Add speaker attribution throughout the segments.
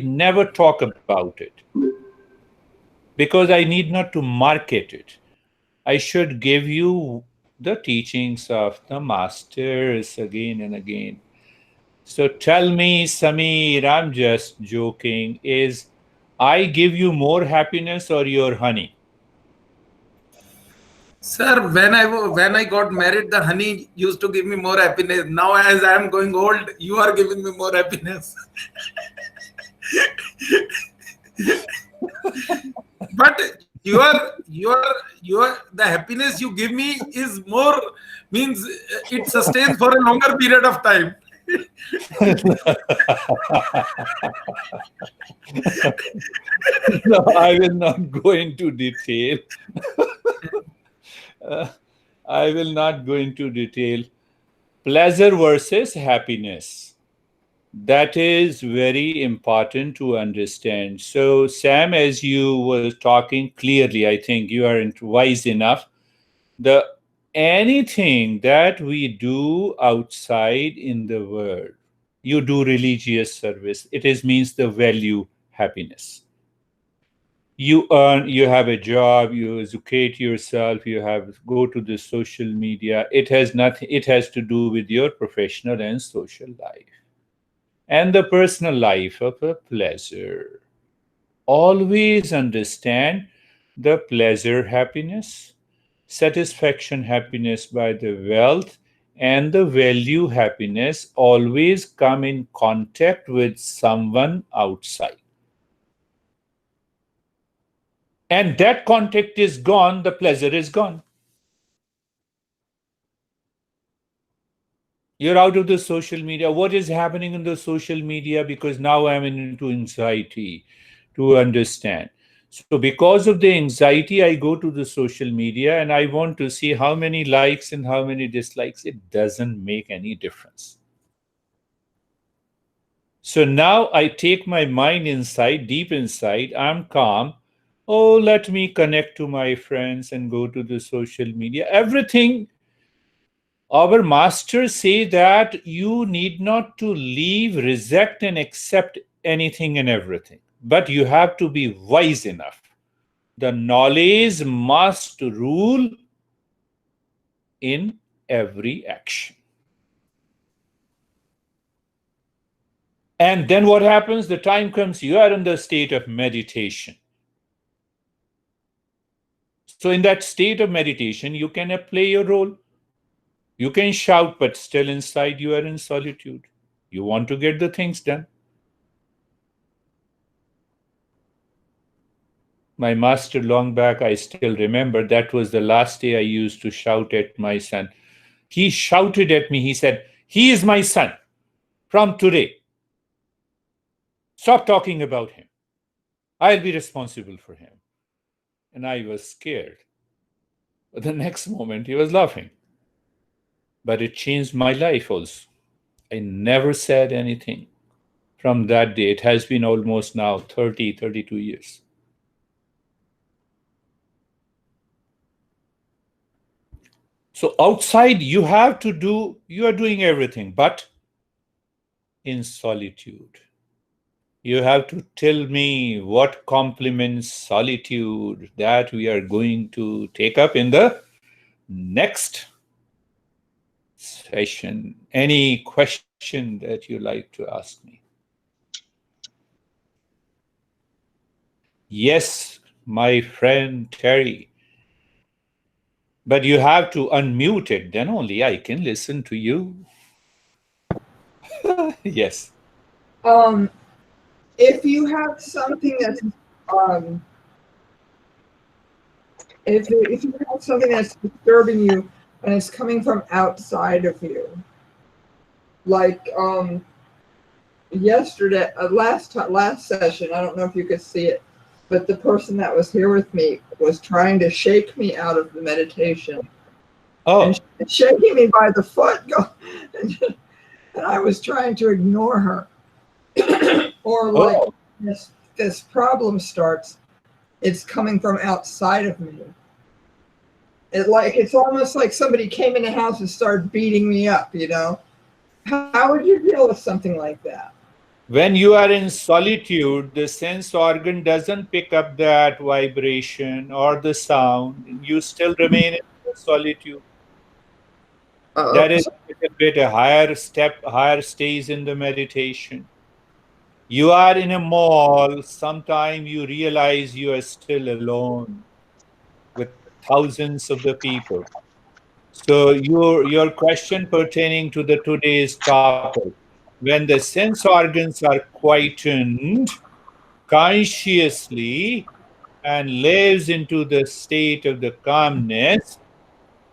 Speaker 1: never talk about it because I need not to market it. I should give you the teachings of the masters again and again. So tell me, Samir, I'm just joking. Is I give you more happiness or your honey?
Speaker 2: Sir, when I got married, the honey used to give me more happiness. Now, as I am going old, you are giving me more happiness. But the happiness you give me is more, means it sustains for a longer period of time.
Speaker 1: No, I will not go into detail. Uh, I will not go into detail. Pleasure versus happiness. That is very important to understand. So, Sam, as you were talking clearly, I think you are wise enough. The anything that we do outside in the world, you do religious service, it is means the value happiness. You earn, you have a job, you educate yourself, you have go to the social media. It has nothing. It has to do with your professional and social life and the personal life of a pleasure. Always understand the pleasure happiness, satisfaction happiness by the wealth, and the value happiness always come in contact with someone outside. And that contact is gone, the pleasure is gone. You're out of the social media. What is happening in the social media? Because now I'm into anxiety to understand. So, because of the anxiety, I go to the social media and I want to see how many likes and how many dislikes. It doesn't make any difference. So now I take my mind inside, deep inside, I'm calm. Oh, let me connect to my friends and go to the social media. Everything our masters say that you need not to leave, reject, and accept anything and everything. But you have to be wise enough. The knowledge must rule in every action. And then what happens? The time comes, you are in the state of meditation. So, in that state of meditation, you can play your role. You can shout, but still inside you are in solitude. You want to get the things done. My master, long back, I still remember, that was the last day I used to shout at my son. He shouted at me. He said, "He is my son. From today, stop talking about him. I'll be responsible for him." And I was scared. But the next moment, he was laughing. But it changed my life also. I never said anything. From that day, it has been almost now 30, 32 years. So outside, you are doing everything, but in solitude. You have to tell me what complements solitude that we are going to take up in the next session. Any question that you like to ask me? Yes, my friend Terry. But you have to unmute it, then only I can listen to you. Yes.
Speaker 3: Um, if you have something that's um, if you have something that's disturbing you and it's coming from outside of you, like yesterday, last session, I don't know if you could see it, but the person that was here with me was trying to shake me out of the meditation.
Speaker 1: Oh.
Speaker 3: And shaking me by the foot, and I was trying to ignore her. Or like this problem starts, it's coming from outside of me. It's almost like somebody came in the house and started beating me up, you know? How would you deal with something like that?
Speaker 1: When you are in solitude, the sense organ doesn't pick up that vibration or the sound. You still remain in the solitude. That is
Speaker 3: So,
Speaker 1: a little bit a higher step, higher stage in the meditation. You are in a mall, sometime you realize you are still alone with thousands of the people. So your question pertaining to the today's topic, when the sense organs are quietened consciously and lives into the state of the calmness,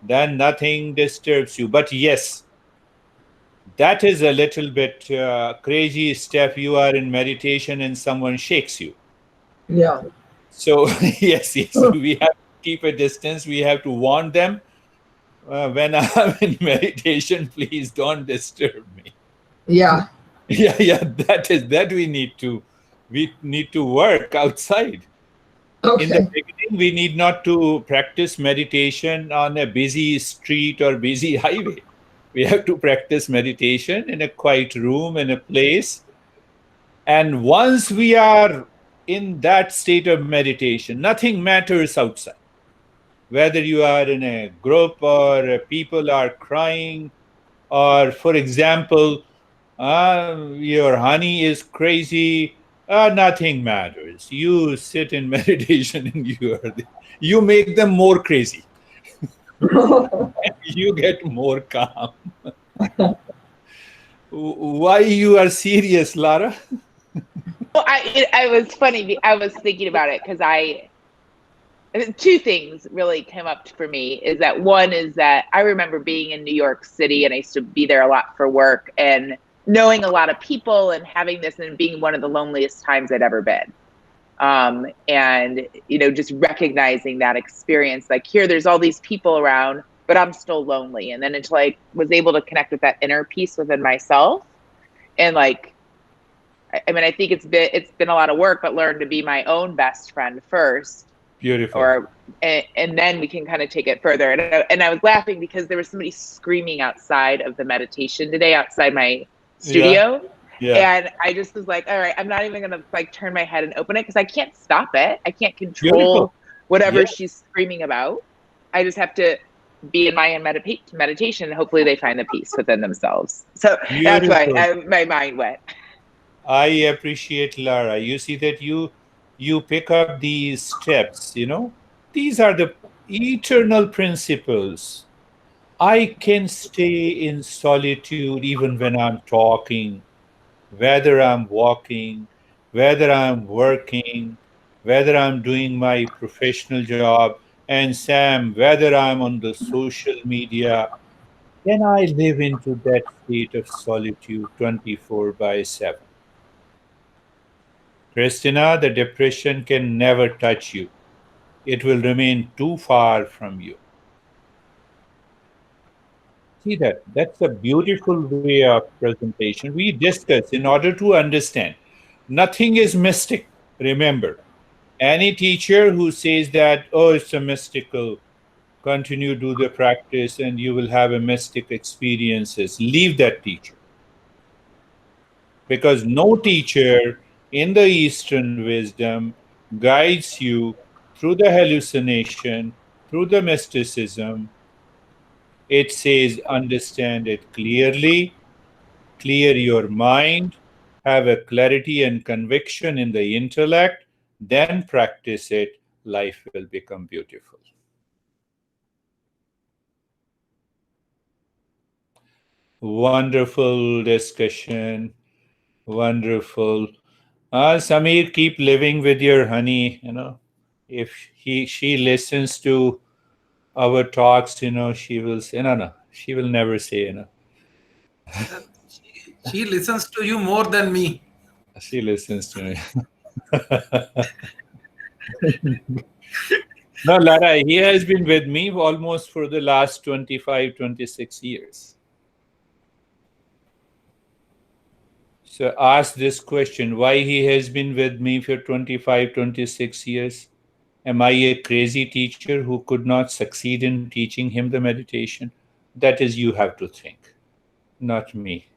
Speaker 1: then nothing disturbs you. But yes, that is a little bit crazy step. You are in meditation and someone shakes you.
Speaker 3: yeah.
Speaker 1: So yes, we have to keep a distance. We have to warn them. When I'm in meditation, please don't disturb me.
Speaker 3: Yeah.
Speaker 1: Yeah, that we need to work outside. In the
Speaker 3: Okay.
Speaker 1: beginning, we need not to practice meditation on a busy street or busy highway. We have to practice meditation in a quiet room, in a place. And once we are in that state of meditation, nothing matters outside. Whether you are in a group or people are crying, or for example, your honey is crazy, nothing matters. You sit in meditation and you make them more crazy. You get more calm. Why you are serious, Lara?
Speaker 4: Well, I was funny. I was thinking about it because two things really came up for me. Is that one is that I remember being in New York City and I used to be there a lot for work and knowing a lot of people and having this and being one of the loneliest times I'd ever been. And just recognizing that experience, like here, there's all these people around, but I'm still lonely. And then until I was able to connect with that inner peace within myself, and like, I mean, I think it's been a lot of work, but learn to be my own best friend first,
Speaker 1: Beautiful.
Speaker 4: and then we can kind of take it further. And I was laughing because there was somebody screaming outside of the meditation today, outside my
Speaker 1: Yeah,
Speaker 4: studio.
Speaker 1: yeah.
Speaker 4: And I just was like, all right, I'm not even going to like turn my head and open it because I can't stop it. I can't
Speaker 1: Beautiful.
Speaker 4: control whatever
Speaker 1: Yeah,
Speaker 4: she's screaming about. I just have to be in my own meditation, and hopefully they find the peace within themselves. So that's why
Speaker 1: beautiful.
Speaker 4: my mind went.
Speaker 1: I appreciate Lara. You see that you pick up these steps, These are the eternal principles. I can stay in solitude even when I'm talking, whether I'm walking, whether I'm working, whether I'm doing my professional job, and Sam, whether I'm on the social media, can I live into that state of solitude 24 by 7? Christina, the depression can never touch you. It will remain too far from you. See that? That's a beautiful way of presentation. We discuss in order to understand. Nothing is mystic. Remember, any teacher who says that, oh, it's a mystical, continue do the practice and you will have a mystic experiences. Leave that teacher. Because no teacher in the Eastern wisdom guides you through the hallucination, through the mysticism. It says, understand it clearly, clear your mind, have a clarity and conviction in the intellect, then practice it. Life will become beautiful. Wonderful discussion. Wonderful. Samir, keep living with your honey. If she listens to our talks, she will say, no. She will never say,
Speaker 2: She listens to you more than me.
Speaker 1: She listens to me. No, Lara, he has been with me almost for the last 25, 26 years. So ask this question, why he has been with me for 25, 26 years? Am I a crazy teacher who could not succeed in teaching him the meditation? That is, you have to think, not me.